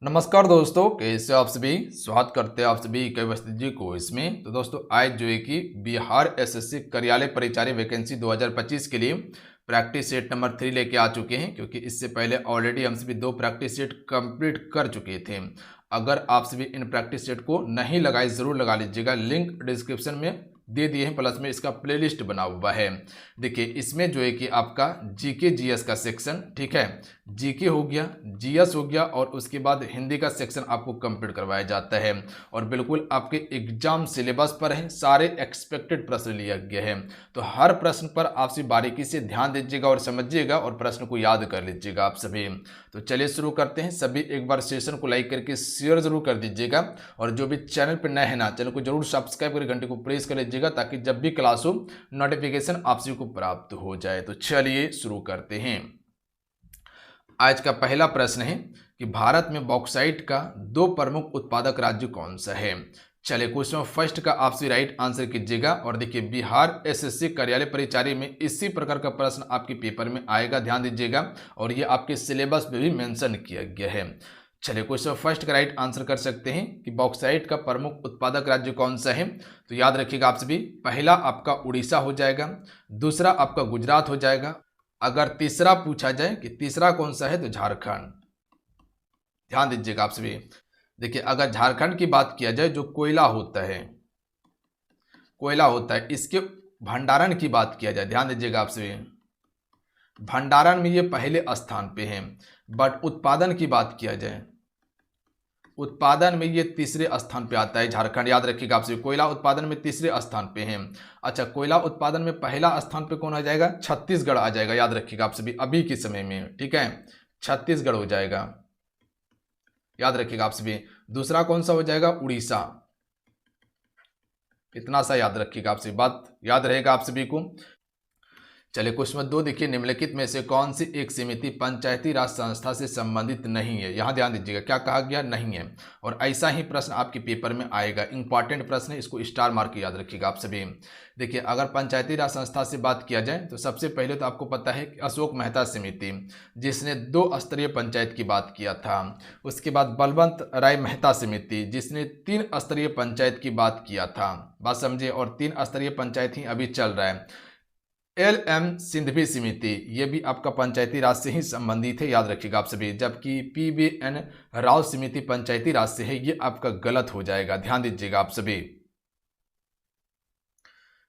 नमस्कार दोस्तों, कैसे हो आप सभी। स्वागत करते हैं आप सभी कई जी को इसमें। तो दोस्तों आज जो है कि बिहार एसएससी कार्यालय परिचारी वैकेंसी 2025 के लिए प्रैक्टिस सेट नंबर 3 लेके आ चुके हैं, क्योंकि इससे पहले ऑलरेडी हम सभी 2 प्रैक्टिस सेट कंप्लीट कर चुके थे। अगर आप सभी इन प्रैक्टिस सेट को नहीं लगाए ज़रूर लगा लीजिएगा, लिंक डिस्क्रिप्शन में दे दिए हैं, प्लस में इसका प्लेलिस्ट बना हुआ है। देखिए इसमें जो है कि आपका जीके जीएस का सेक्शन, ठीक है, जीके हो गया, जीएस हो गया, और उसके बाद हिंदी का सेक्शन आपको कंप्लीट करवाया जाता है। और बिल्कुल आपके एग्जाम सिलेबस पर है, सारे एक्सपेक्टेड प्रश्न लिया गया है। तो हर प्रश्न पर आप सभी बारीकी से ध्यान दीजिएगा और समझिएगा और प्रश्न को याद कर लीजिएगा आप सभी। तो चलिए शुरू करते हैं। सभी एक बार सेशन को लाइक करके शेयर जरूर कर दीजिएगा, और जो भी चैनल पर नए हैं ना, चैनल को जरूर सब्सक्राइब करके घंटे को प्रेस कर लीजिएगा, ताकि जब भी क्लास हो नोटिफिकेशन आप सभी को प्राप्त हो जाए। तो चलिए शुरू करते हैं। आज का पहला प्रश्न है कि भारत में बॉक्साइट का 2 प्रमुख उत्पादक राज्य कौन सा है। चलिए क्वेश्चन फर्स्ट का आप सभी राइट आंसर कीजिएगा। और देखिए बिहार एसएससी कार्यालय परिचारी में इसी प्रकार का प्रश्न आपके पेपर में आएगा, ध्यान दीजिएगा, और ये आपके सिलेबस में भी मेंशन किया गया है। चलिए क्वेश्चन फर्स्ट का राइट आंसर कर सकते हैं कि बॉक्साइट का प्रमुख उत्पादक राज्य कौन सा है। तो याद रखिएगा आप सभी, पहला आपका उड़ीसा हो जाएगा, दूसरा आपका गुजरात हो जाएगा। अगर तीसरा पूछा जाए कि तीसरा कौन सा है, तो झारखंड। ध्यान दीजिएगा आप सभी। देखिए अगर झारखंड की बात किया जाए, जो कोयला होता है, इसके भंडारण की बात किया जाए, ध्यान दीजिएगा आप सभी, भंडारण में ये पहले स्थान पे है। बट उत्पादन की बात किया जाए, उत्पादन में ये तीसरे स्थान पे आता है झारखंड। याद रखिएगा आप सभी, कोयला उत्पादन में तीसरे स्थान पे है। अच्छा, कोयला उत्पादन में पहला स्थान पे कौन आ जाएगा, छत्तीसगढ़ आ जाएगा। याद रखिएगा आप सभी, अभी के समय में, ठीक है, छत्तीसगढ़ हो जाएगा। याद रखिएगा आप सभी। दूसरा कौन सा हो जाएगा, उड़ीसा। इतना सा याद रखिएगा आप सभी, बात याद रहेगा आप सभी को। चलिए क्वेश्चन नंबर 2 देखिए, निम्नलिखित में से कौन सी एक समिति पंचायती राज संस्था से संबंधित नहीं है। यहाँ ध्यान दीजिएगा, क्या कहा गया, नहीं है। और ऐसा ही प्रश्न आपके पेपर में आएगा, इंपॉर्टेंट प्रश्न है, इसको स्टार मार्क याद रखिएगा आप सभी। देखिए अगर पंचायती राज संस्था से बात किया जाए, तो सबसे पहले तो आपको पता है कि अशोक मेहता समिति, जिसने 2 स्तरीय पंचायत की बात किया था। उसके बाद बलवंत राय मेहता समिति, जिसने 3 स्तरीय पंचायत की बात किया था। बात समझे, और 3 स्तरीय पंचायत ही अभी चल रहा है। एल.एम. सिंघवी समिति, ये भी आपका पंचायती राज से ही संबंधित है, याद रखिएगा आप सभी। जबकि पी.बी.एन. राव समिति पंचायती राज से है, ये आपका गलत हो जाएगा, ध्यान दीजिएगा आप सभी।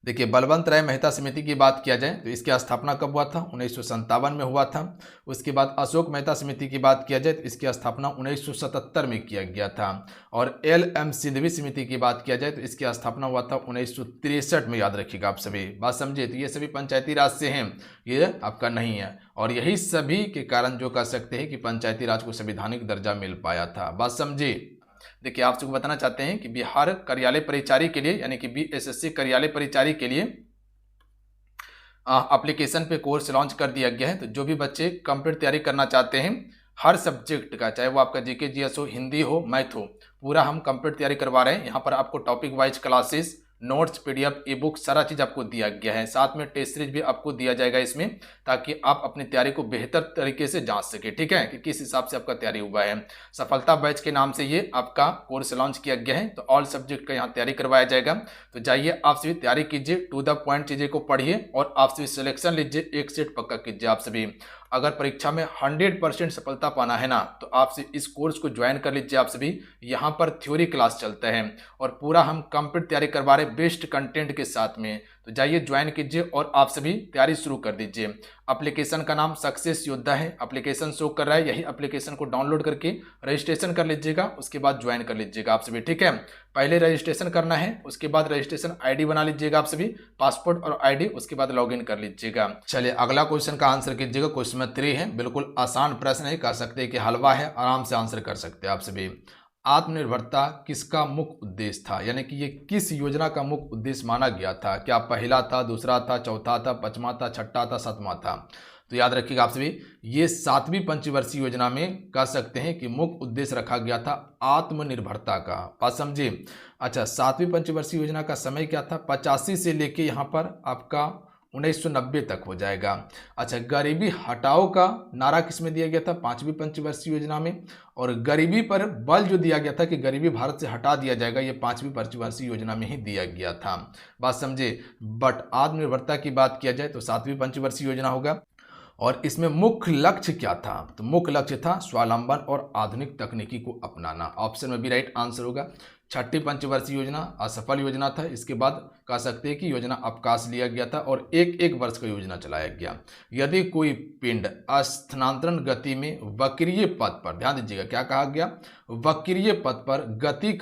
देखिए बलवंत राय मेहता समिति की बात किया जाए, तो इसकी स्थापना कब हुआ था, 1957 में हुआ था। उसके बाद अशोक मेहता समिति की बात किया जाए, तो इसकी स्थापना 1977 में किया गया था। और एल.एम. सिंघवी समिति की बात किया जाए, तो इसकी स्थापना हुआ था 1963 में, याद रखिएगा आप सभी। बात समझे, तो ये सभी पंचायती राज से हैं, ये आपका नहीं है। और यही सभी के कारण जो कह सकते हैं कि पंचायती राज को संवैधानिक दर्जा मिल पाया था। बात समझे। देखिए आप सबको बताना चाहते हैं कि बिहार कार्यालय परिचारी के लिए, यानी कि बीएसएससी कार्यालय परिचारी के लिए एप्लीकेशन पे कोर्स लॉन्च कर दिया गया है। तो जो भी बच्चे कंप्लीट तैयारी करना चाहते हैं हर सब्जेक्ट का, चाहे वो आपका जीके जीएस हो, हिंदी हो, मैथ हो, पूरा हम कंप्लीट तैयारी करवा रहे हैं। यहाँ पर आपको topic wise classes, notes, PDF, ई बुक, सारा चीज़ आपको दिया गया है। साथ में टेस्ट सीरीज भी आपको दिया जाएगा इसमें, ताकि आप अपनी तैयारी को बेहतर तरीके से जांच सके, ठीक है, कि किस हिसाब से आपका तैयारी हुआ है। सफलता बैच के नाम से ये आपका कोर्स लॉन्च किया गया है। तो ऑल सब्जेक्ट का यहाँ तैयारी करवाया जाएगा। तो जाइए आप सभी तैयारी कीजिए, टू द पॉइंट चीज़ें को पढ़िए, और आप सभी सिलेक्शन लीजिए, एक सेट पक्का कीजिए आप सभी। अगर परीक्षा में 100% सफलता पाना है ना, तो आप इस कोर्स को ज्वाइन कर लीजिए आप सभी। यहाँ पर थ्योरी क्लास चलता है, और पूरा हम कंप्लीट तैयारी करवा रहे बेस्ट कंटेंट के साथ में। तो जाइए ज्वाइन कीजिए और आप सभी तैयारी शुरू कर दीजिए। एप्लीकेशन का नाम सक्सेस योद्धा है, एप्लीकेशन शो कर रहा है, यही एप्लीकेशन को डाउनलोड करके रजिस्ट्रेशन कर लीजिएगा, उसके बाद ज्वाइन कर लीजिएगा आप सभी, ठीक है। पहले रजिस्ट्रेशन करना है, उसके बाद रजिस्ट्रेशन आईडी बना लीजिएगा आप सभी, पासपोर्ट और आईडी, उसके बाद लॉगिन कर लीजिएगा। चलिए अगला क्वेश्चन का आंसर कीजिएगा। क्वेश्चन नंबर 3 है, बिल्कुल आसान प्रश्न है, कह सकते हैं कि हलवा है, आराम से आंसर कर सकते हैं आप सभी। आत्मनिर्भरता किसका मुख्य उद्देश्य था, यानी कि ये किस योजना का मुख्य उद्देश्य माना गया था। क्या पहला था, दूसरा था, चौथा था, पांचवा था, छठा था, सातवां था। तो याद रखिएगा आप सभी, ये 7वीं पंचवर्षीय योजना में कह सकते हैं कि मुख्य उद्देश्य रखा गया था आत्मनिर्भरता का। बात समझिए। अच्छा, 7वीं पंचवर्षीय योजना का समय क्या था, 85 से लेके यहाँ पर आपका 1990 तक हो जाएगा। अच्छा, गरीबी हटाओ का नारा किसमें दिया गया था? 5वीं पंचवर्षीय योजना में। और गरीबी पर बल जो दिया गया था कि गरीबी भारत से हटा दिया जाएगा, ये 5वीं पंचवर्षीय योजना में ही दिया गया था। बात समझे। बट आत्मनिर्भरता की बात किया जाए तो 7वीं पंचवर्षीय योजना होगा। और इसमें मुख्य लक्ष्य क्या था? तो मुख्य लक्ष्य था स्वावलंबन और आधुनिक तकनीकी को अपनाना। ऑप्शन में भी राइट आंसर होगा। 6ठी पंचवर्षीय योजना असफल योजना था। इसके बाद कह सकते हैं कि योजना अवकाश लिया गया था और एक वर्ष का योजना चलाया गया। यदि कोई पिंड स्थानांतरण गति में वक्रीय पथ पर, ध्यान दीजिएगा क्या कहा गया, वक्रीय पथ पर गति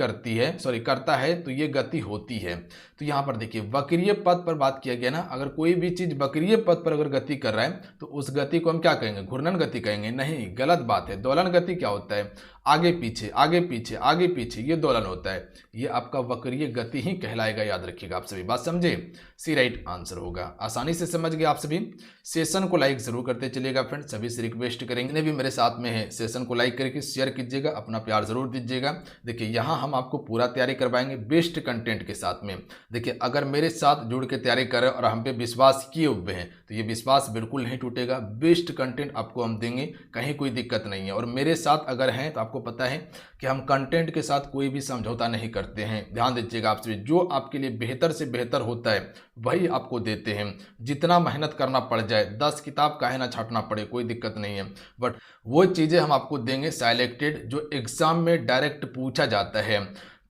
करता है तो ये गति होती है। तो यहाँ पर देखिए वक्रीय पथ पर बात किया गया ना, अगर कोई भी चीज वक्रीय पथ पर अगर गति कर रहा है तो उस गति को हम क्या कहेंगे? घूर्णन गति कहेंगे? नहीं, गलत बात है। दोलन गति क्या होता है? आगे पीछे आगे पीछे आगे पीछे, ये दोलन होता है। ये आपका वक्रीय गति ही कहलाएगा, याद रखिएगा आप सभी। बात समझे। सी राइट आंसर होगा। आसानी से समझ गए आप सभी। सेशन को लाइक जरूर करते चलिएगा फ्रेंड्स, सभी से रिक्वेस्ट करेंगे। जितने भी मेरे साथ में है सेशन को लाइक करके शेयर कीजिएगा, अपना प्यार जरूर दीजिएगा। देखिए यहाँ हम आपको पूरा तैयारी करवाएंगे बेस्ट कंटेंट के साथ में। देखिए अगर मेरे साथ जुड़ के तैयारी कर रहे हैं और हम पे विश्वास किए हुए हैं तो ये विश्वास बिल्कुल नहीं टूटेगा। बेस्ट कंटेंट आपको हम देंगे, कहीं कोई दिक्कत नहीं है। और मेरे साथ अगर हैं तो आपको पता है कि हम कंटेंट के साथ कोई भी समझौता नहीं करते हैं। ध्यान दीजिएगा आप सभी, जो आपके लिए बेहतर से बेहतर होता है वही आपको देते हैं। जितना मेहनत करना पड़ जाए, 10 किताब काहे ना छाटना पड़े, कोई दिक्कत नहीं है, बट वो चीज़ें हम आपको देंगे सिलेक्टेड जो एग्जाम में डायरेक्ट पूछा जाता है।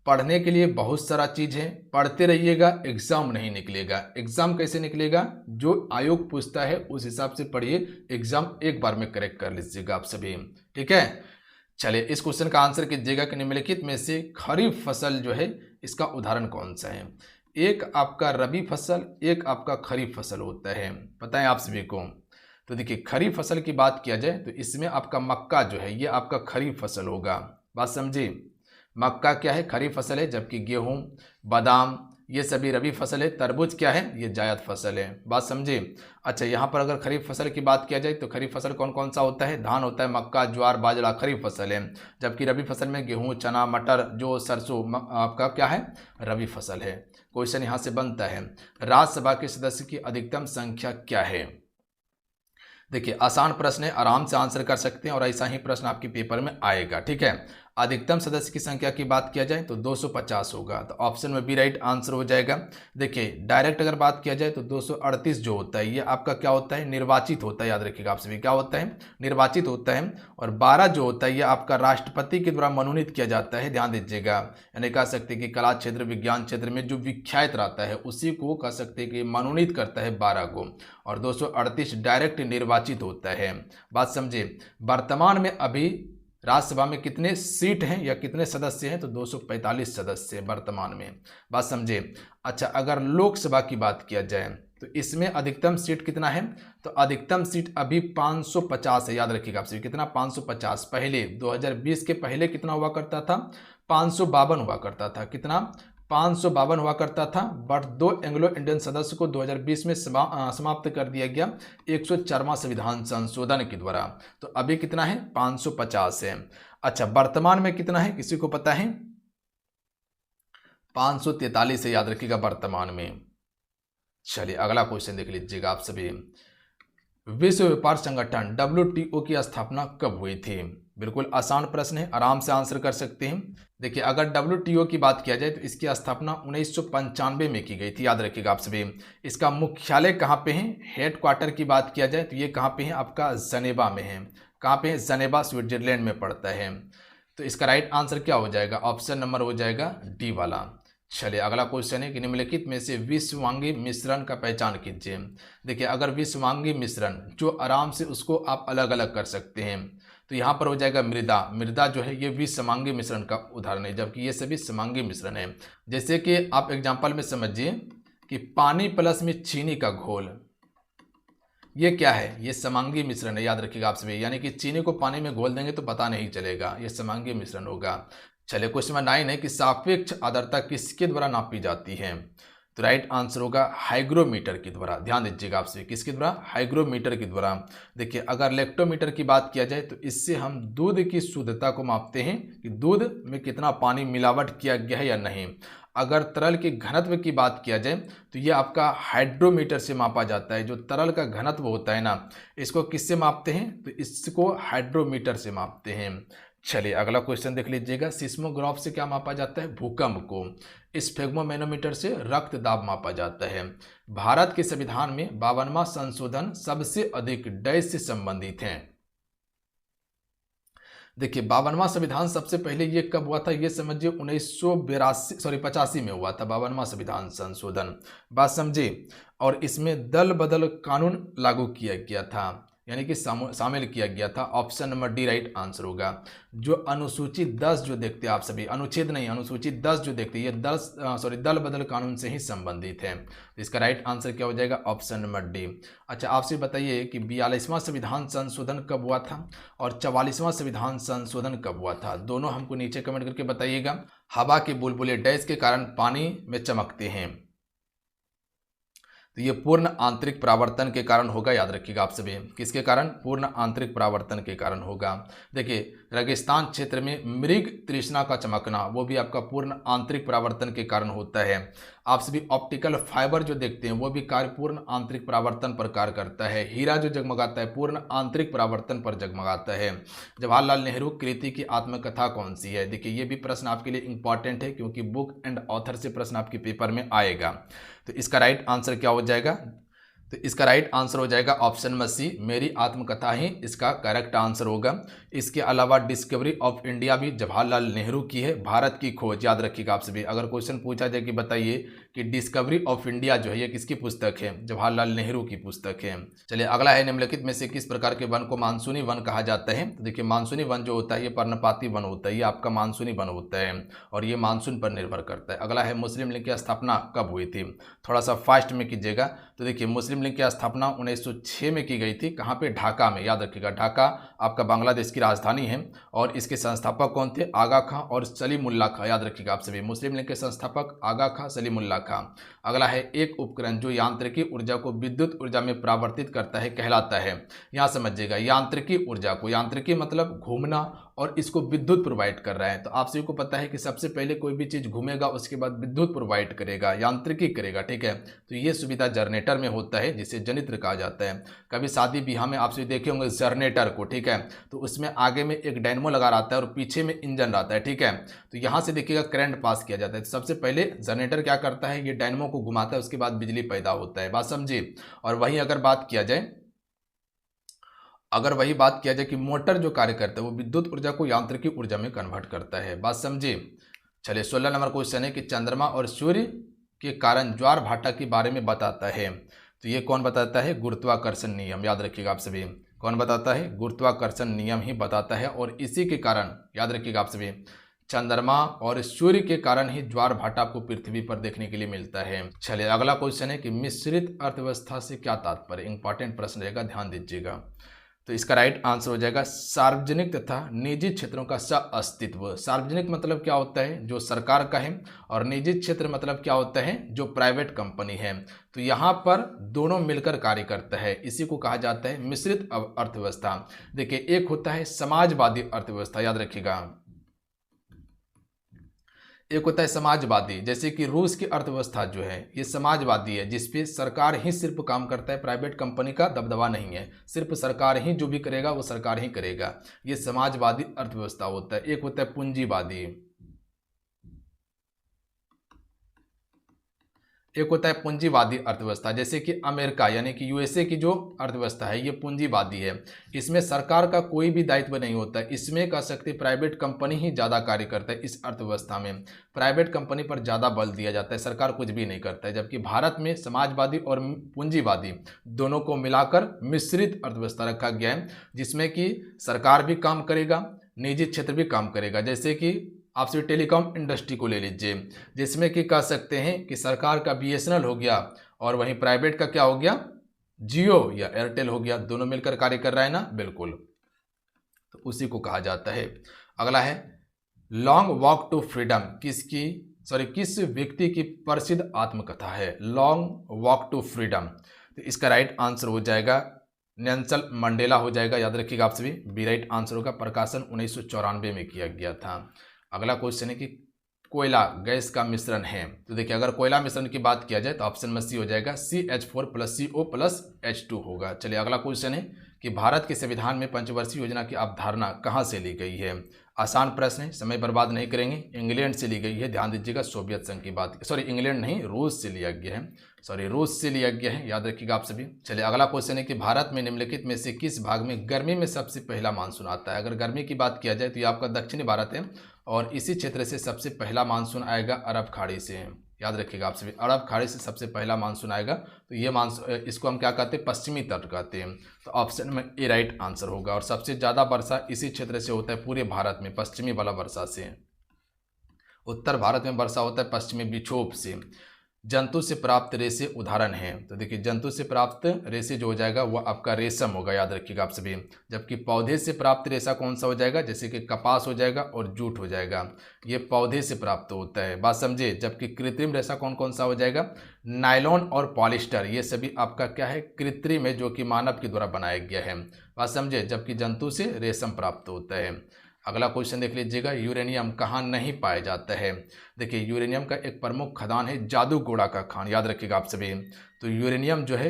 पढ़ने के लिए बहुत सारा चीज़ है, पढ़ते रहिएगा, एग्जाम नहीं निकलेगा। एग्जाम कैसे निकलेगा? जो आयोग पूछता है उस हिसाब से पढ़िए, एग्जाम एक बार में करेक्ट कर लीजिएगा आप सभी। ठीक है, चलिए इस क्वेश्चन का आंसर कीजिएगा कि निम्नलिखित में से खरीफ फसल जो है इसका उदाहरण कौन सा है? एक आपका रबी फसल, एक आपका खरीफ फसल होता है, पता है आप सभी को। तो देखिए खरीफ फसल की बात किया जाए तो इसमें आपका मक्का जो है ये आपका खरीफ फसल होगा। बात समझे। मक्का क्या है? खरीफ फसल है, जबकि गेहूं, बादाम ये सभी रबी फसल है। तरबूज क्या है? ये जायद फसल है। बात समझे। अच्छा, यहाँ पर अगर खरीफ फसल की बात किया जाए तो खरीफ फसल कौन कौन सा होता है? धान होता है, मक्का, ज्वार, बाजरा खरीफ फसल है। जबकि रबी फसल में गेहूं, चना, मटर, जो सरसों आपका क्या है? रबी फसल है। क्वेश्चन यहाँ से बनता है, राज्यसभा के सदस्य की अधिकतम संख्या क्या है? देखिए आसान प्रश्न है, आराम से आंसर कर सकते हैं और ऐसा ही प्रश्न आपके पेपर में आएगा। ठीक है, अधिकतम सदस्य की संख्या की बात किया जाए तो 250 होगा। तो ऑप्शन में बी राइट आंसर हो जाएगा। देखिए डायरेक्ट अगर बात किया जाए तो 238 जो होता है ये आपका क्या होता है? निर्वाचित होता है। याद रखिएगा आप सभी, क्या होता है? निर्वाचित होता है। और 12 जो होता है ये आपका राष्ट्रपति के द्वारा मनोनीत किया जाता है। ध्यान दीजिएगा, यानी कह सकते हैं कि कला क्षेत्र, विज्ञान क्षेत्र में जो विख्यात रहता है उसी को कह सकते हैं कि मनोनीत करता है 12 को, और 238 डायरेक्ट निर्वाचित होता है। बात समझे। वर्तमान में अभी राज्यसभा में कितने सीट हैं या कितने सदस्य हैं? तो 245 सदस्य वर्तमान में। बात समझे। अच्छा, अगर लोकसभा की बात किया जाए तो इसमें अधिकतम सीट कितना है? तो अधिकतम सीट अभी 550 है। याद रखिएगा आपसे, कितना? 550। पहले 2020 के पहले कितना हुआ करता था? 552 हुआ करता था। कितना? 552 हुआ करता था। बट 2 एंग्लो इंडियन सदस्य को 2020 में समाप्त कर दिया गया 104वां संविधान संशोधन के द्वारा। तो अभी कितना है? 550 है। अच्छा, वर्तमान में कितना है? किसी को पता है? 543 है। याद रखिएगा वर्तमान में। चलिए अगला क्वेश्चन देख लीजिएगा आप सभी। विश्व व्यापार संगठन WTO की स्थापना कब हुई थी? बिल्कुल आसान प्रश्न है, आराम से आंसर कर सकते हैं। देखिए अगर WTO की बात किया जाए तो इसकी स्थापना 1995 में की गई थी। याद रखिएगा आप सभी। इसका मुख्यालय कहाँ पे है? हेड क्वार्टर की बात किया जाए तो ये कहाँ पे है? आपका जनेवा में है। कहाँ पे है? जनेवा, स्विट्जरलैंड में पड़ता है। तो इसका राइट आंसर क्या हो जाएगा? ऑप्शन नंबर हो जाएगा डी वाला। चलिए अगला क्वेश्चन है कि निम्नलिखित में से विषवांगी मिश्रण का पहचान कीजिए। देखिए अगर विषवांगी मिश्रण जो आराम से उसको आप अलग अलग कर सकते हैं तो यहाँ पर हो जाएगा मृदा। मृदा जो है ये विषमांगी मिश्रण का उदाहरण है, जबकि ये सभी समांगी मिश्रण है। जैसे कि आप एग्जाम्पल में समझिए कि पानी प्लस में चीनी का घोल, ये क्या है? ये समांगी मिश्रण है। याद रखिएगा आप सभी, यानी कि चीनी को पानी में घोल देंगे तो पता नहीं चलेगा, ये समांगी मिश्रण होगा। चलिए क्वेश्चन नंबर 9 है कि सापेक्ष आर्द्रता किसके द्वारा नापी जाती है? तो राइट आंसर होगा हाइग्रोमीटर के द्वारा। ध्यान दीजिएगा आपसे, किसके द्वारा? हाइग्रोमीटर के द्वारा। देखिए अगर लेक्टोमीटर की बात किया जाए तो इससे हम दूध की शुद्धता को मापते हैं कि दूध में कितना पानी मिलावट किया गया है या नहीं। अगर तरल के घनत्व की बात किया जाए तो ये आपका हाइड्रोमीटर से मापा जाता है। जो तरल का घनत्व होता है ना, इसको किससे मापते हैं, तो इसको हाइड्रोमीटर से मापते हैं। चलिए अगला क्वेश्चन देख लीजिएगा, सिस्मोग्राफ से क्या मापा जाता है, भूकंप को। स्फेग्मोमेनोमीटर से रक्त दाब मापा जाता है। भारत के संविधान में 52वां संशोधन सबसे अधिक डैश से संबंधित है। देखिए 52वां संविधान सबसे पहले ये कब हुआ था, ये समझिए 85 में हुआ था 52वां संविधान संशोधन। बात समझे। और इसमें दल बदल कानून लागू किया गया था, यानी कि शामिल किया गया था। Option number D right answer होगा। जो अनुसूचित 10 जो देखते हैं आप सभी, अनुच्छेद नहीं, अनुसूचित 10 जो देखते हैं, ये दल बदल कानून से ही संबंधित है। इसका राइट आंसर क्या हो जाएगा, ऑप्शन नंबर डी। अच्छा आपसे बताइए कि 42वां संविधान संशोधन कब हुआ था और 44वां संविधान संशोधन कब हुआ था, दोनों हमको नीचे कमेंट करके बताइएगा। हवा के बुलबुले डैश के कारण पानी में चमकते हैं, तो ये पूर्ण आंतरिक परावर्तन के कारण होगा, याद रखिएगा आप सभी। किसके कारण, पूर्ण आंतरिक परावर्तन के कारण होगा। देखिए रेगिस्तान क्षेत्र में मृग तृष्णा का चमकना, वो भी आपका पूर्ण आंतरिक परावर्तन के कारण होता है। आप सभी ऑप्टिकल फाइबर जो देखते हैं वो भी कार्य पूर्ण आंतरिक परावर्तन पर कार्य करता है। हीरा जो जगमगाता है पूर्ण आंतरिक परावर्तन पर जगमगाता है। जवाहरलाल नेहरू कृति की आत्मकथा कौन सी है, देखिए ये भी प्रश्न आपके लिए इंपॉर्टेंट है क्योंकि बुक एंड ऑथर से प्रश्न आपके पेपर में आएगा। तो इसका राइट आंसर क्या हो जाएगा, तो इसका राइट आंसर हो जाएगा ऑप्शन नंबर सी, मेरी आत्मकथा ही इसका करेक्ट आंसर होगा। इसके अलावा डिस्कवरी ऑफ इंडिया भी जवाहरलाल नेहरू की है। भारत की खोज, याद रखिएगा आप सभी। अगर क्वेश्चन पूछा जाए कि बताइए कि डिस्कवरी ऑफ इंडिया जो है ये किसकी पुस्तक है, जवाहरलाल नेहरू की पुस्तक है। चलिए अगला है, निम्नलिखित में से किस प्रकार के वन को मानसूनी वन कहा जाता है। तो देखिए मानसूनी वन जो होता है ये पर्णपाती वन होता है, ये आपका मानसूनी वन होता है और ये मानसून पर निर्भर करता है। अगला है, मुस्लिम लीग की स्थापना कब हुई थी, थोड़ा सा फास्ट में कीजिएगा। तो देखिए मुस्लिम लीग की स्थापना 1906 में की गई थी। कहाँ पे, ढाका में, याद रखिएगा। ढाका आपका बांग्लादेश की राजधानी है और इसके संस्थापक कौन थे, आगा खां और सलीमुल्लाह खां, याद रखिएगा आप सभी। मुस्लिम लीग के संस्थापक आगा खां, सलीमुल्लाह खां। अगला है, एक उपकरण जो यांत्रिकी ऊर्जा को विद्युत ऊर्जा में परिवर्तित करता है कहलाता है। यहाँ समझिएगा, यांत्रिकी ऊर्जा को, यांत्रिकी मतलब घूमना और इसको विद्युत प्रोवाइड कर रहा है। तो आप सभी को पता है कि सबसे पहले कोई भी चीज़ घूमेगा उसके बाद विद्युत प्रोवाइड करेगा, यांत्रिकी करेगा, ठीक है। तो ये सुविधा जनरेटर में होता है जिसे जनित्र कहा जाता है। कभी शादी ब्याह में आप सभी देखे होंगे जनरेटर को, ठीक है। तो उसमें आगे में एक डायनमो लगा रहता है और पीछे में इंजन रहता है, ठीक है। तो यहाँ से देखिएगा करंट पास किया जाता है। तो सबसे पहले जनरेटर क्या करता है, ये डायनमो को घुमाता है, उसके बाद बिजली पैदा होता है। बात समझिए। और वहीं अगर बात किया जाए कि मोटर जो कार्य करता है वो विद्युत ऊर्जा को यांत्रिकी ऊर्जा में कन्वर्ट करता है। बात समझिए। चलिए 16 नंबर क्वेश्चन है कि चंद्रमा और सूर्य के कारण ज्वार भाटा के बारे में बताता है। तो ये कौन बताता है, गुरुत्वाकर्षण नियम, याद रखिएगा आप सभी। कौन बताता है, गुरुत्वाकर्षण नियम ही बताता है। और इसी के कारण, याद रखिएगा आप सभी, चंद्रमा और सूर्य के कारण ही ज्वार भाटा आपको पृथ्वी पर देखने के लिए मिलता है। चलिए अगला क्वेश्चन है कि मिश्रित अर्थव्यवस्था से क्या तात्पर्य, इंपॉर्टेंट प्रश्न रहेगा, ध्यान दीजिएगा। तो इसका राइट आंसर हो जाएगा सार्वजनिक तथा निजी क्षेत्रों का सह-अस्तित्व। सार्वजनिक मतलब क्या होता है, जो सरकार का है, और निजी क्षेत्र मतलब क्या होता है, जो प्राइवेट कंपनी है। तो यहाँ पर दोनों मिलकर कार्य करता है, इसी को कहा जाता है मिश्रित अर्थव्यवस्था। देखिए एक होता है समाजवादी अर्थव्यवस्था, याद रखिएगा। एक होता है समाजवादी, जैसे कि रूस की अर्थव्यवस्था जो है ये समाजवादी है, जिसपे सरकार ही सिर्फ काम करता है, प्राइवेट कंपनी का दबदबा नहीं है, सिर्फ सरकार ही जो भी करेगा वो सरकार ही करेगा। ये समाजवादी अर्थव्यवस्था होता है। एक होता है पूंजीवादी, एक होता है पूंजीवादी अर्थव्यवस्था, जैसे कि अमेरिका यानी कि यूएसए की जो अर्थव्यवस्था है ये पूंजीवादी है। इसमें सरकार का कोई भी दायित्व नहीं होता है, इसमें कह सकते प्राइवेट कंपनी ही ज़्यादा कार्य करता है। इस अर्थव्यवस्था में प्राइवेट कंपनी पर ज़्यादा बल दिया जाता है, सरकार कुछ भी नहीं करता है। जबकि भारत में समाजवादी और पूंजीवादी दोनों को मिलाकर मिश्रित अर्थव्यवस्था रखा गया है, जिसमें कि सरकार भी काम करेगा, निजी क्षेत्र भी काम करेगा। जैसे कि आपसे टेलीकॉम इंडस्ट्री को ले लीजिए, जिसमें कि कह सकते हैं कि सरकार का बीएसएनएल हो गया और वहीं प्राइवेट का क्या हो गया, जियो या एयरटेल हो गया, दोनों मिलकर कार्य कर रहा है ना, बिल्कुल। तो उसी को कहा जाता है। अगला है लॉन्ग वॉक टू फ्रीडम, किस व्यक्ति की प्रसिद्ध आत्मकथा है, लॉन्ग वॉक टू फ्रीडम। तो इसका राइट आंसर हो जाएगा नेल्सन मंडेला हो जाएगा, याद रखिएगा आप सभी। बी राइट आंसर होगा। प्रकाशन 1994 में किया गया था। अगला क्वेश्चन है कि कोयला गैस का मिश्रण है। तो देखिए अगर कोयला मिश्रण की बात किया जाए तो ऑप्शन में सी हो जाएगा, CH4 + CO + H2 होगा। चलिए अगला क्वेश्चन है कि भारत के संविधान में पंचवर्षीय योजना की अवधारणा कहाँ से ली गई है। आसान प्रश्न है, समय बर्बाद नहीं करेंगे। इंग्लैंड से ली गई है, ध्यान दीजिएगा, सोवियत संघ की बात, सॉरी इंग्लैंड नहीं, रूस से लिया गया है, सॉरी रूस से लिया गया है, याद रखिएगा आप सभी। चलिए अगला क्वेश्चन है कि भारत में निम्नलिखित में से किस भाग में गर्मी में सबसे पहला मानसून आता है। अगर गर्मी की बात किया जाए तो ये आपका दक्षिणी भारत है और इसी क्षेत्र से सबसे पहला मानसून आएगा अरब खाड़ी से, याद रखिएगा आप सभी, अरब खाड़ी से सबसे पहला मानसून आएगा। तो ये मानसून, इसको हम क्या कहते हैं, पश्चिमी तट कहते हैं। तो ऑप्शन में ए राइट आंसर होगा। और सबसे ज़्यादा वर्षा इसी क्षेत्र से होता है पूरे भारत में, पश्चिमी वाला वर्षा से। उत्तर भारत में वर्षा होता है पश्चिमी विक्षोभ से। जंतु से प्राप्त रेशे उदाहरण हैं। तो देखिए जंतु से प्राप्त रेशे जो हो जाएगा वो आपका रेशम होगा, याद रखिएगा आप सभी। जबकि पौधे से प्राप्त रेशा कौन सा हो जाएगा, जैसे कि कपास हो जाएगा और जूट हो जाएगा, ये पौधे से प्राप्त होता है, बात समझे। जबकि कृत्रिम रेशा कौन कौन सा हो जाएगा, नायलॉन और पॉलिस्टर, ये सभी आपका क्या है, कृत्रिम है, जो कि मानव के द्वारा बनाया गया है, बात समझे। जबकि जंतु से रेशम प्राप्त होता है। अगला क्वेश्चन देख लीजिएगा, यूरेनियम कहाँ नहीं पाया जाता है। देखिए यूरेनियम का एक प्रमुख खदान है जादूगोड़ा का खान, याद रखिएगा आप सभी। तो यूरेनियम जो है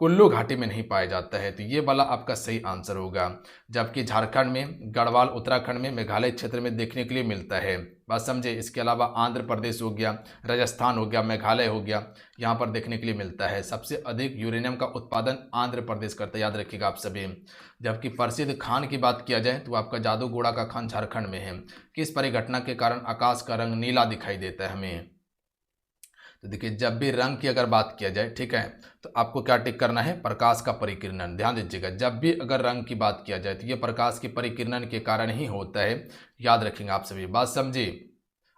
कुल्लू घाटी में नहीं पाया जाता है, तो ये वाला आपका सही आंसर होगा। जबकि झारखंड में, गढ़वाल उत्तराखंड में, मेघालय क्षेत्र में देखने के लिए मिलता है, बात समझे। इसके अलावा आंध्र प्रदेश हो गया, राजस्थान हो गया, मेघालय हो गया, यहाँ पर देखने के लिए मिलता है। सबसे अधिक यूरेनियम का उत्पादन आंध्र प्रदेश करता है, याद रखिएगा आप सभी। जबकि प्रसिद्ध खान की बात किया जाए तो आपका जादूगोड़ा का खान झारखंड में है। किस परिघटना के कारण आकाश का रंग नीला दिखाई देता है हमें। तो देखिए जब भी रंग की अगर बात किया जाए, ठीक है, तो आपको क्या टिक करना है, प्रकाश का परिकिरणन। ध्यान दीजिएगा, जब भी अगर रंग की बात किया जाए तो ये प्रकाश के परिकिरणन के कारण ही होता है, याद रखेंगे आप सभी, बात समझिए।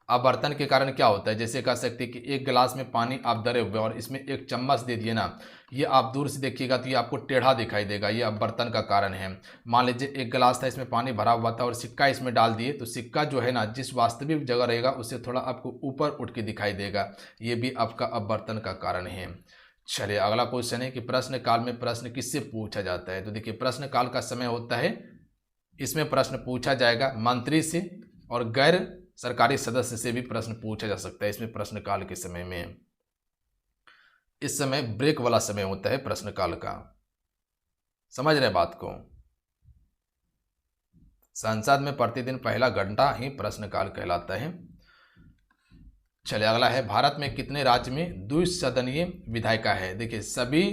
आवर्तन के कारण क्या होता है, जैसे कह सकते हैं कि एक गिलास में पानी आप धरे हुए और इसमें एक चम्मच दे दिए ना, ये आप दूर से देखिएगा तो ये आपको टेढ़ा दिखाई देगा, ये आवर्तन का कारण है। मान लीजिए एक गिलास था, इसमें पानी भरा हुआ था और सिक्का इसमें डाल दिए, तो सिक्का जो है ना जिस वास्तविक जगह रहेगा उससे थोड़ा आपको ऊपर उठ के दिखाई देगा, ये भी आपका आवर्तन का कारण है। चलिए अगला क्वेश्चन है कि प्रश्न काल में प्रश्न किससे पूछा जाता है। तो देखिए प्रश्न काल का समय होता है, इसमें प्रश्न पूछा जाएगा मंत्री से और गैर सरकारी सदस्य से भी प्रश्न पूछा जा सकता है इसमें प्रश्नकाल के समय में। इस समय ब्रेक वाला समय होता है प्रश्नकाल का, समझ रहे बात को। संसद में प्रतिदिन पहला घंटा ही प्रश्नकाल कहलाता है। चलिए अगला है, भारत में कितने राज्य में द्विसदनीय विधायिका है। देखिए सभी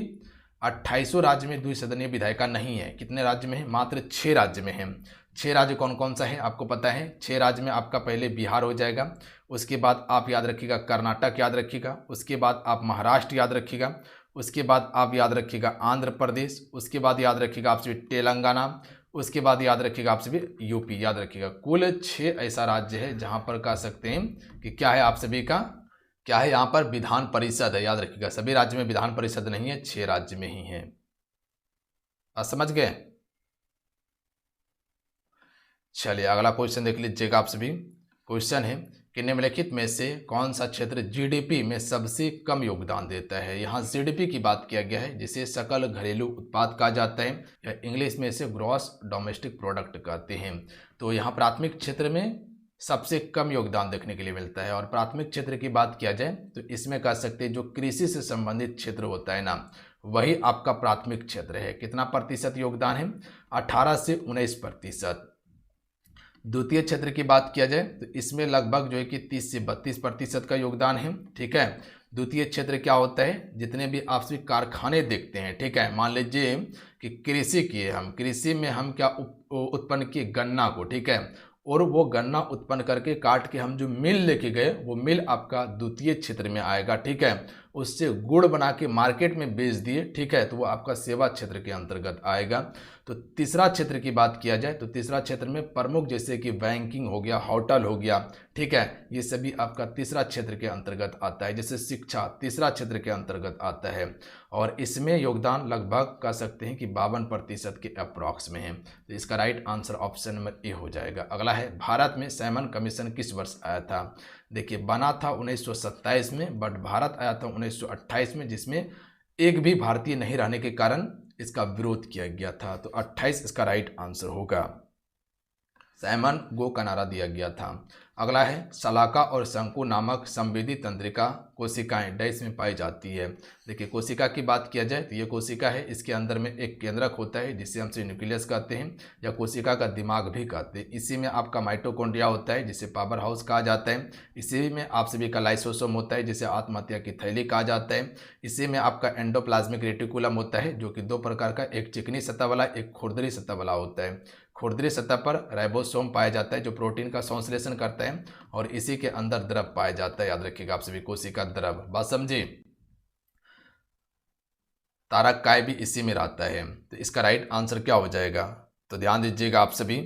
28 राज्य में द्विसदनीय विधायिका नहीं है। कितने राज्य में है, मात्र 6 राज्य में है। 6 राज्य कौन कौन सा है आपको पता है। 6 राज्य में आपका पहले बिहार हो जाएगा, उसके बाद आप याद रखिएगा कर्नाटक याद रखिएगा, उसके बाद आप महाराष्ट्र याद रखिएगा, उसके बाद आप याद रखिएगा आंध्र प्रदेश, उसके बाद याद रखिएगा आप सभी तेलंगाना, उसके बाद याद रखिएगा आप सभी यूपी, याद रखिएगा। कुल 6 ऐसा राज्य है जहाँ पर कह सकते हैं कि क्या है आप सभी का, क्या है यहाँ पर विधान परिषद है, याद रखिएगा। सभी राज्य में विधान परिषद नहीं है, 6 राज्य में ही है, समझ गए। चलिए अगला क्वेश्चन देख लीजिएगा आप सभी। क्वेश्चन है कि निम्नलिखित में से कौन सा क्षेत्र जीडीपी में सबसे कम योगदान देता है। यहाँ जीडीपी की बात किया गया है, जिसे सकल घरेलू उत्पाद कहा जाता है, या इंग्लिश में इसे ग्रॉस डोमेस्टिक प्रोडक्ट कहते हैं। तो यहाँ प्राथमिक क्षेत्र में सबसे कम योगदान देखने के लिए मिलता है। और प्राथमिक क्षेत्र की बात किया जाए तो इसमें कह सकते हैं जो कृषि से संबंधित क्षेत्र होता है ना, वही आपका प्राथमिक क्षेत्र है। कितना प्रतिशत योगदान है, 18 से 19%। द्वितीय क्षेत्र की बात किया जाए तो इसमें लगभग जो है कि 30 से 32% का योगदान है, ठीक है। द्वितीय क्षेत्र क्या होता है, जितने भी आपसी कारखाने देखते हैं, ठीक है। मान लीजिए कि कृषि किए हम, कृषि में हम क्या उत्पन्न किए, गन्ना को, ठीक है, और वो गन्ना उत्पन्न करके काट के हम जो मिल लेके गए, वो मिल आपका द्वितीय क्षेत्र में आएगा, ठीक है। उससे गुड़ बना के मार्केट में बेच दिए, ठीक है, तो वो आपका सेवा क्षेत्र के अंतर्गत आएगा। तो तीसरा क्षेत्र की बात किया जाए तो तीसरा क्षेत्र में प्रमुख जैसे कि बैंकिंग हो गया, होटल हो गया, ठीक है, ये सभी आपका तीसरा क्षेत्र के अंतर्गत आता है। जैसे शिक्षा तीसरा क्षेत्र के अंतर्गत आता है, और इसमें योगदान लगभग कह सकते हैं कि 52% के अप्रॉक्स में है। तो इसका right answer option number A हो जाएगा। अगला है, भारत में सैमन कमीशन किस वर्ष आया था। देखिए बना था 1927 में, बट भारत आया था 1928 में, जिसमें एक भी भारतीय नहीं रहने के कारण इसका विरोध किया गया था। तो 28 इसका राइट आंसर होगा। साइमन गो का नारा दिया गया था। अगला है शलाका और शंकु नामक संवेदी तंत्रिका कोशिकाएं डैश में पाई जाती है। देखिए कोशिका की बात किया जाए तो ये कोशिका है, इसके अंदर में एक केंद्रक होता है जिसे हम न्यूक्लियस कहते हैं या कोशिका का दिमाग भी कहते हैं। इसी में आपका माइटोकॉन्ड्रिया होता है जिसे पावर हाउस कहा जाता है। इसी में आप सभी का लाइसोसोम होता है जिसे आत्महत्या की थैली कहा जाता है। इसी में आपका एंडोप्लाज्मिक रेटिकुलम होता है जो कि दो प्रकार का, एक चिकनी सतह वाला एक खुरदरी सतह वाला होता है। खुरदरी सतह पर राइबोसोम पाया जाता है जो प्रोटीन का संश्लेषण करता है और इसी के अंदर द्रव पाया जाता है। याद रखिएगा आप सभी, कोशिका द्रव। बात समझे। तारक काय भी इसी में रहता है। तो इसका राइट आंसर क्या हो जाएगा? तो ध्यान दीजिएगा आप सभी,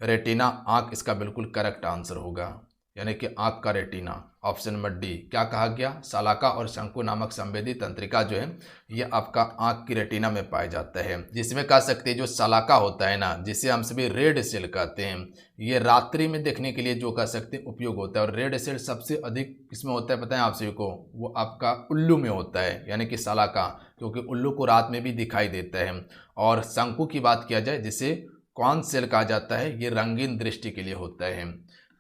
रेटिना आंख इसका बिल्कुल करेक्ट आंसर होगा, यानी कि आंख का रेटिना। Option number D. क्या कहा गया? शलाका और शंकु नामक संवेदी तंत्रिका जो है ये आपका आंख की रेटिना में पाया जाता है, जिसमें कह सकते हैं जो शलाका होता है ना, जिसे हम सभी रेड सेल कहते हैं, ये रात्रि में देखने के लिए जो कह सकते हैं उपयोग होता है। और रेड सेल सबसे अधिक किसमें होता है पता है आप सभी को? वो आपका उल्लू में होता है, यानी कि शलाका, क्योंकि उल्लू को रात में भी दिखाई देता है। और शंकु की बात किया जाए जिसे कौन सेल कहा जाता है, ये रंगीन दृष्टि के लिए होता है।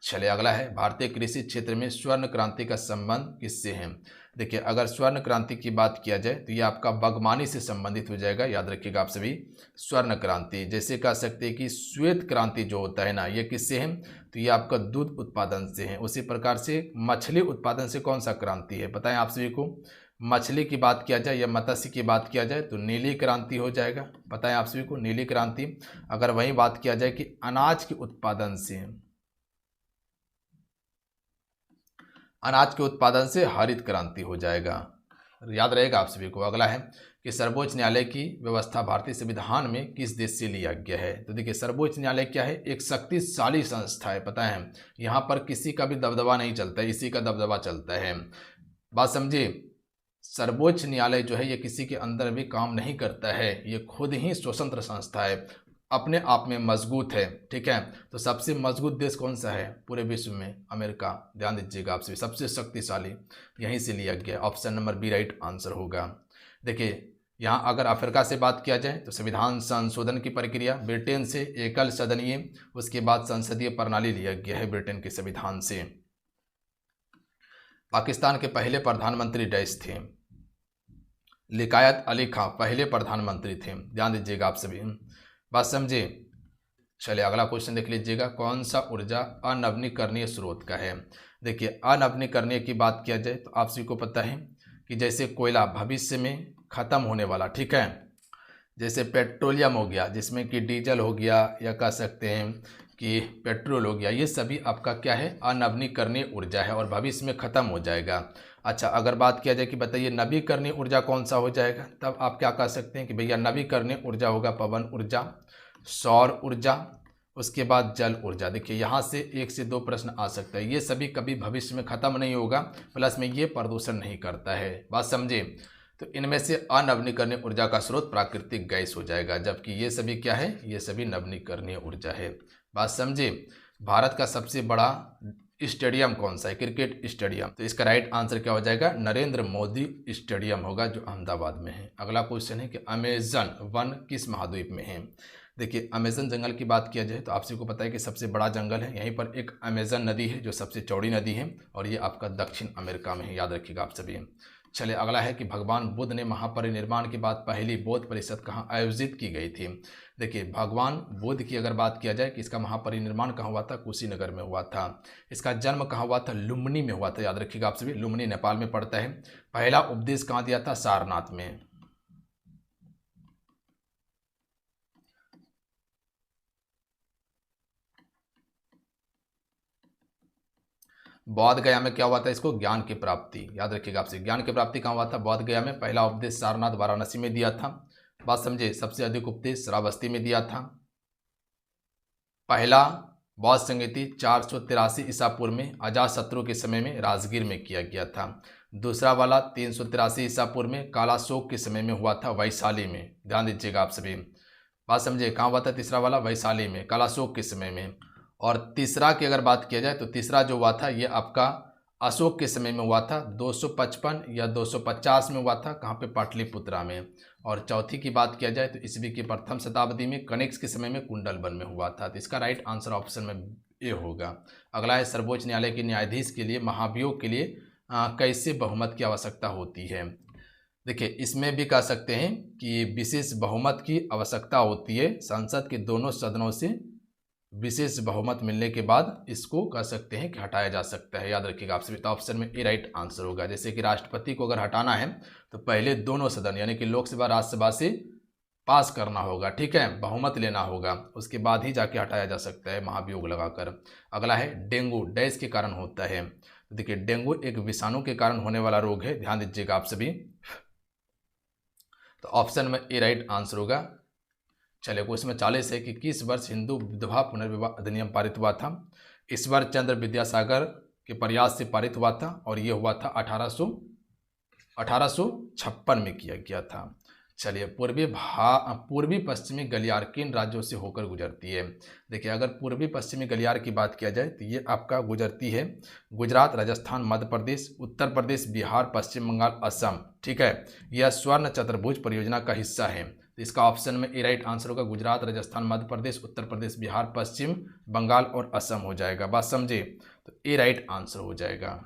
चलिए अगला है, भारतीय कृषि क्षेत्र में स्वर्ण क्रांति का संबंध किससे है? देखिए अगर स्वर्ण क्रांति की बात किया जाए तो ये आपका बागवानी से संबंधित हो जाएगा। याद रखिएगा आप सभी, स्वर्ण क्रांति। जैसे कह सकते हैं कि श्वेत क्रांति जो होता है ना, ये किससे है? तो ये आपका दूध उत्पादन से है। उसी प्रकार से मछली उत्पादन से कौन सा क्रांति है बताएं आप सभी को? मछली की बात किया जाए या मत्स्य की बात किया जाए तो नीली क्रांति हो जाएगा। बताएं आप सभी को, नीली क्रांति। अगर वही बात किया जाए कि अनाज के उत्पादन से, अनाज के उत्पादन से हरित क्रांति हो जाएगा। याद रहेगा आप सभी को। अगला है कि सर्वोच्च न्यायालय की व्यवस्था भारतीय संविधान में किस देश से लिया गया है? तो देखिए सर्वोच्च न्यायालय क्या है? एक शक्तिशाली संस्था है, पता है। यहाँ पर किसी का भी दबदबा नहीं चलता है, इसी का दबदबा चलता है। बात समझिए, सर्वोच्च न्यायालय जो है ये किसी के अंदर भी काम नहीं करता है, ये खुद ही स्वतंत्र संस्था है, अपने आप में मजबूत है। ठीक है, तो सबसे मजबूत देश कौन सा है पूरे विश्व में? अमेरिका। ध्यान दीजिएगा आप सभी, सबसे शक्तिशाली यहीं से लिया गया। Option number B right answer होगा। देखिए यहाँ अगर अफ्रीका से बात किया जाए तो संविधान संशोधन की प्रक्रिया ब्रिटेन से एकल सदनीय, उसके बाद संसदीय प्रणाली लिया गया है ब्रिटेन के संविधान से। पाकिस्तान के पहले प्रधानमंत्री डैश थे? लिकायत अली खां पहले प्रधानमंत्री थे। ध्यान दीजिएगा आप सभी, बात समझे। चलिए अगला क्वेश्चन देख लीजिएगा, कौन सा ऊर्जा अनवीकरणीय स्रोत का है? देखिए अनवीकरणीय की बात किया जाए तो आप सभी को पता है कि जैसे कोयला भविष्य में खत्म होने वाला, ठीक है, जैसे पेट्रोलियम हो गया जिसमें कि डीजल हो गया या कह सकते हैं कि पेट्रोल हो गया, ये सभी आपका क्या है? अनवीकरणीय ऊर्जा है और भविष्य में ख़त्म हो जाएगा। अच्छा अगर बात किया जाए कि बताइए नवीकरणीय ऊर्जा कौन सा हो जाएगा, तब आप क्या कह सकते हैं कि भैया नवीकरणीय ऊर्जा होगा पवन ऊर्जा, सौर ऊर्जा, उसके बाद जल ऊर्जा। देखिए यहाँ से 1 से 2 प्रश्न आ सकता है। ये सभी कभी भविष्य में ख़त्म नहीं होगा, प्लस में ये प्रदूषण नहीं करता है। बात समझे। तो इनमें से अनवीकरणीय ऊर्जा का स्रोत प्राकृतिक गैस हो जाएगा, जबकि ये सभी क्या है? ये सभी नवीकरणीय ऊर्जा है। बात समझे। भारत का सबसे बड़ा स्टेडियम कौन सा है? Cricket stadium. तो इसका राइट आंसर क्या हो जाएगा? नरेंद्र मोदी स्टेडियम होगा जो अहमदाबाद में है। अगला क्वेश्चन है कि अमेजन वन किस महाद्वीप में है? देखिए अमेजन जंगल की बात किया जाए तो आप सबको पता है कि सबसे बड़ा जंगल है, यहीं पर एक अमेजन नदी है जो सबसे चौड़ी नदी है और ये आपका दक्षिण अमेरिका में है। याद रखिएगा आप सभी। चलिए अगला है कि भगवान बुद्ध ने महापरिनिर्वाण के बाद पहली बौद्ध परिषद कहाँ आयोजित की गई थी? देखिए भगवान बुद्ध की अगर बात किया जाए कि इसका महापरिनिर्वाण कहाँ हुआ था? कुशीनगर में हुआ था। इसका जन्म कहाँ हुआ था? लुम्बिनी में हुआ था। याद रखिएगा आप सभी, लुम्बिनी नेपाल में पड़ता है। पहला उपदेश कहाँ दिया था? सारनाथ में। बौद्ध गया में क्या हुआ था? इसको ज्ञान की प्राप्ति। याद रखिएगा आपसे, ज्ञान की प्राप्ति कहाँ हुआ था? बौद्ध गया में। पहला उपदेश सारनाथ वाराणसी में दिया था। बात समझे। सबसे अधिक उपदेश श्रावस्ती में दिया था। पहला बौद्ध संगीति 483 ईसा पूर्व में अजातशत्रु के समय में राजगीर में किया गया था। दूसरा वाला 383 ईसा पूर्व में कालाशोक के समय में हुआ था वैशाली में। ध्यान दीजिएगा आप सभी, बात समझे। कहाँ हुआ था तीसरा वाला? वैशाली में, कालाशोक के समय में। और तीसरा की अगर बात किया जाए तो तीसरा जो हुआ था ये आपका अशोक के समय में हुआ था 255 या 250 में हुआ था, कहाँ पे, पाटलिपुत्रा में। और चौथी की बात किया जाए तो ईस्वी की प्रथम शताब्दी में कनिष्क के समय में कुंडलवन में हुआ था। तो इसका राइट आंसर ऑप्शन में ए होगा। अगला है सर्वोच्च न्यायालय के न्यायाधीश के लिए महाभियोग के लिए कैसे बहुमत की आवश्यकता होती है। देखिए इसमें भी कह सकते हैं कि विशेष बहुमत की आवश्यकता होती है। संसद के दोनों सदनों से विशेष बहुमत मिलने के बाद इसको कह सकते हैं कि हटाया जा सकता है। याद रखिएगा आप सभी। तो ऑप्शन में ए राइट आंसर होगा। जैसे कि राष्ट्रपति को अगर हटाना है तो पहले दोनों सदन यानी कि लोकसभा राज्यसभा से पास करना होगा, ठीक है, बहुमत लेना होगा, उसके बाद ही जाके हटाया जा सकता है महाभियोग लगाकर। अगला है डेंगू डैश के कारण होता है। तो देखिए डेंगू एक विषाणु के कारण होने वाला रोग है, ध्यान दीजिएगा आप सभी। तो ऑप्शन में ए राइट आंसर होगा। चलिए क्वेश्चन में 40 है कि किस वर्ष हिंदू विधवा पुनर्विवाह अधिनियम पारित हुआ था। ईश्वर चंद्र विद्यासागर के प्रयास से पारित हुआ था और यह हुआ था 1856 में किया गया था। चलिए पूर्वी पश्चिमी गलियार किन राज्यों से होकर गुजरती है। देखिए अगर पूर्वी पश्चिमी गलियार की बात किया जाए तो ये आपका गुजरती है गुजरात, राजस्थान, मध्य प्रदेश, उत्तर प्रदेश, बिहार, पश्चिम बंगाल, असम, ठीक है। यह स्वर्ण चतुर्भुज परियोजना का हिस्सा है। तो इसका ऑप्शन में ए राइट आंसर होगा। गुजरात, राजस्थान, मध्य प्रदेश, उत्तर प्रदेश, बिहार, पश्चिम बंगाल और असम हो जाएगा। बात समझे। तो ए राइट आंसर हो जाएगा।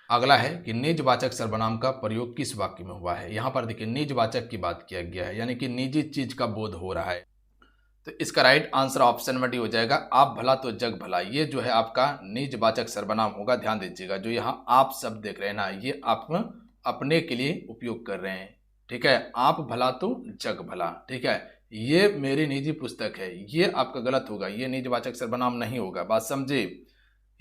अगला है कि निजवाचक सर्वनाम का प्रयोग किस वाक्य में हुआ है। यहाँ पर देखिए निजवाचक की बात किया गया है, यानी कि निजी चीज का बोध हो रहा है। तो इसका राइट आंसर ऑप्शन में डी हो जाएगा। आप भला तो जग भला, ये जो है आपका निजवाचक सर्वनाम होगा। ध्यान दीजिएगा जो यहाँ आप शब्द देख रहे हैं ना, ये आप अपने के लिए उपयोग कर रहे हैं, ठीक है। आप भला तो जग भला, ठीक है, ये मेरी निजी पुस्तक है, ये आपका गलत होगा, ये निजवाचक सर्वनाम नहीं होगा। बात समझे।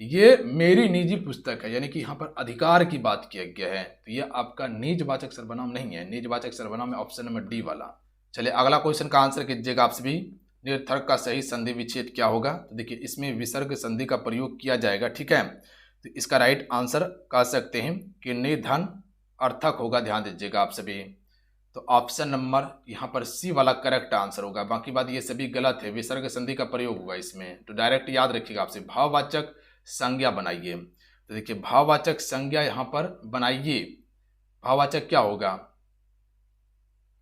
ये मेरी निजी पुस्तक है, यानी कि यहाँ पर अधिकार की बात किया गया है, तो ये आपका निजवाचक सर्वनाम नहीं है। निजवाचक सर्वनाम है ऑप्शन नंबर डी वाला। चलिए अगला क्वेश्चन का आंसर कीजिएगा आप सभी। निरर्थक का सही संधि विच्छेद क्या होगा। तो देखिए इसमें विसर्ग संधि का प्रयोग किया जाएगा, ठीक है। तो इसका राइट आंसर कह सकते हैं कि निर्धन अर्थक होगा। ध्यान दीजिएगा आप सभी। तो ऑप्शन नंबर यहाँ पर सी वाला करेक्ट आंसर होगा। बाकी बात ये सभी गलत है, विसर्ग संधि का प्रयोग होगा इसमें। तो डायरेक्ट याद रखिएगा आपसे, भाववाचक संज्ञा बनाइए। तो देखिए भाववाचक संज्ञा यहाँ पर बनाइए। भाववाचक क्या होगा,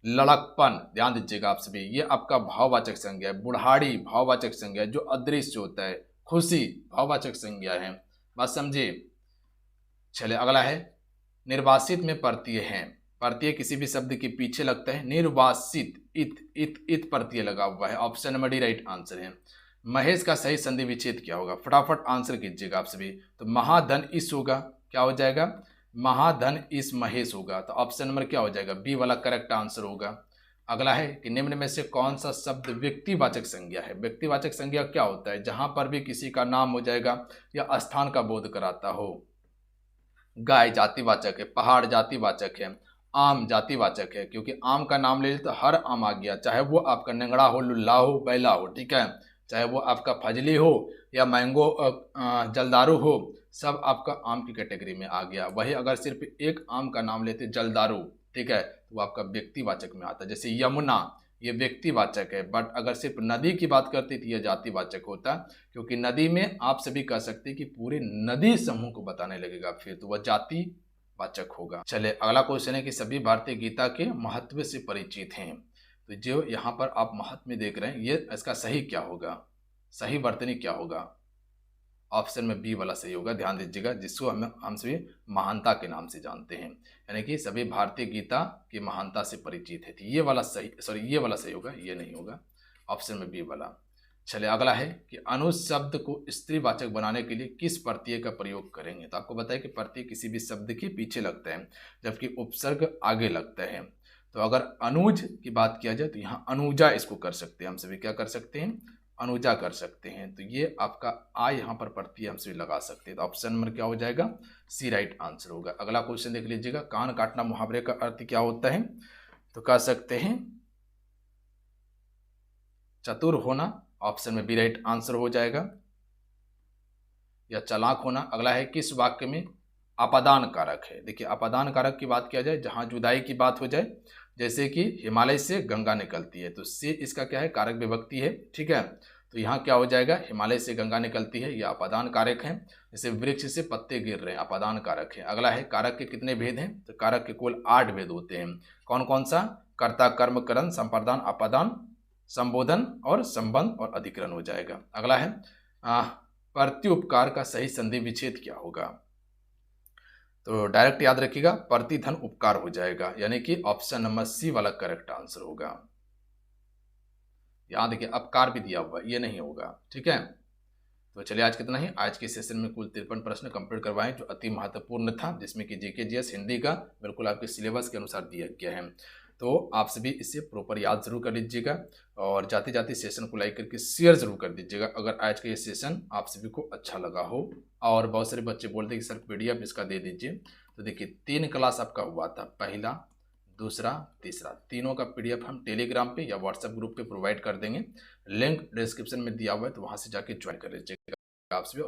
लड़कपन। ध्यान दीजिएगा आप सभी, ये आपका भाववाचक संज्ञा है। बुढ़ाड़ी भाववाचक संज्ञा है, जो अदृश्य होता है। खुशी भाववाचक संज्ञा है। बात समझिए। चलिए अगला है निर्वासित में प्रत्यय है। प्रत्यय किसी भी शब्द के पीछे लगता है। निर्वासित इत प्रत्यय लगा हुआ है। Option number D right answer है। महेश का सही संधि विच्छेद क्या होगा, फटाफट आंसर कीजिएगा आप सभी। तो महाधन इस होगा, क्या हो जाएगा, महाधन इस महेश होगा। तो ऑप्शन नंबर क्या हो जाएगा, बी वाला करेक्ट आंसर होगा। अगला है कि निम्न में से कौन सा शब्द व्यक्तिवाचक संज्ञा है। व्यक्तिवाचक संज्ञा क्या होता है, जहां पर भी किसी का नाम हो जाएगा या स्थान का बोध कराता हो। गाय जातिवाचक है, पहाड़ जातिवाचक है, आम जातिवाचक है, क्योंकि आम का नाम ले तो हर आम आ गया, चाहे वो आपका नेंगड़ा हो, लुल्ला हो, बैला हो, ठीक है, चाहे वो आपका फजली हो या मैंगो जलदारू हो, सब आपका आम की कैटेगरी में आ गया। वही अगर सिर्फ एक आम का नाम लेते जलदारू, ठीक है, तो वो आपका व्यक्तिवाचक में आता है। जैसे यमुना, ये व्यक्तिवाचक है, बट अगर सिर्फ नदी की बात करती तो ये जातिवाचक होता, क्योंकि नदी में आप सभी कह सकते हैं कि पूरे नदी समूह को बताने लगेगा, फिर तो वह जातिवाचक होगा। चले अगला क्वेश्चन है कि सभी भारतीय गीता के महत्व से परिचित हैं। तो जो यहाँ पर आप महत्व में देख रहे हैं, ये इसका सही क्या होगा, सही वर्तनी क्या होगा। ऑप्शन में बी वाला सही होगा। ध्यान दीजिएगा, जिसको हम सभी महानता के नाम से जानते हैं, यानी कि सभी भारतीय गीता की महानता से परिचित है। तो ये वाला सही, सॉरी ये वाला सही होगा, ये नहीं होगा। ऑप्शन में बी वाला। चलिए अगला है कि अनुज शब्द को स्त्रीवाचक बनाने के लिए किस प्रत्यय का प्रयोग करेंगे। तो आपको बताया कि प्रत्यय किसी भी शब्द के पीछे लगता है, जबकि उपसर्ग आगे लगता है। तो अगर अनुज की बात किया जाए तो यहाँ अनुजा इसको कर सकते हैं, हम सभी क्या कर सकते हैं, अनुजा कर सकते हैं। तो ये आपका आ यहाँ पर प्रत्यय हम सभी लगा सकते हैं। तो ऑप्शन नंबर क्या हो जाएगा, सी राइट आंसर होगा। अगला क्वेश्चन देख लीजिएगा, कान काटना मुहावरे का अर्थ क्या होता है। तो कह सकते हैं चतुर होना, ऑप्शन में बी राइट आंसर हो जाएगा, या चालाक होना। अगला है किस वाक्य में अपादान कारक है। देखिए अपादान कारक की बात किया जाए, जहां जुदाई की बात हो जाए, जैसे कि हिमालय से गंगा निकलती है, तो से इसका क्या है, कारक विभक्ति है, ठीक है। तो यहाँ क्या हो जाएगा, हिमालय से गंगा निकलती है, यह अपादान कारक है। जैसे वृक्ष से पत्ते गिर रहे हैं, अपादान कारक है। अगला है कारक के कितने भेद हैं, तो कारक के कुल 8 भेद होते हैं। कौन कौन सा, कर्ता, कर्म, करण, संप्रदान, अपादान, संबोधन और संबंध और अधिकरण हो जाएगा। अगला है प्रत्युपकार का सही संधि विच्छेद क्या होगा, तो डायरेक्ट याद रखिएगा, प्रतिधन उपकार हो जाएगा, यानी कि ऑप्शन नंबर सी वाला करेक्ट आंसर होगा। याद रखिए, अपकार भी दिया हुआ, ये नहीं होगा, ठीक है। तो चलिए आज कितना ही, आज के सेशन में कुल 53 प्रश्न कंप्लीट करवाएं, जो अति महत्वपूर्ण था, जिसमें कि जीके जीएस हिंदी का बिल्कुल आपके सिलेबस के अनुसार दिया गया है। तो आप सभी इसे प्रॉपर याद जरूर कर लीजिएगा और जाते जाते सेशन को लाइक करके शेयर जरूर कर दीजिएगा अगर आज का ये सेशन आप सभी को अच्छा लगा हो। और बहुत सारे बच्चे बोलते हैं कि सर PDF इसका दे दीजिए, तो देखिए 3 क्लास आपका हुआ था, पहला, दूसरा, तीसरा, तीनों का PDF हम टेलीग्राम पे या व्हाट्सएप ग्रुप पे प्रोवाइड कर देंगे। लिंक डिस्क्रिप्शन में दिया हुआ है, तो वहाँ से जाके ज्वाइन कर लीजिएगा आप सभी।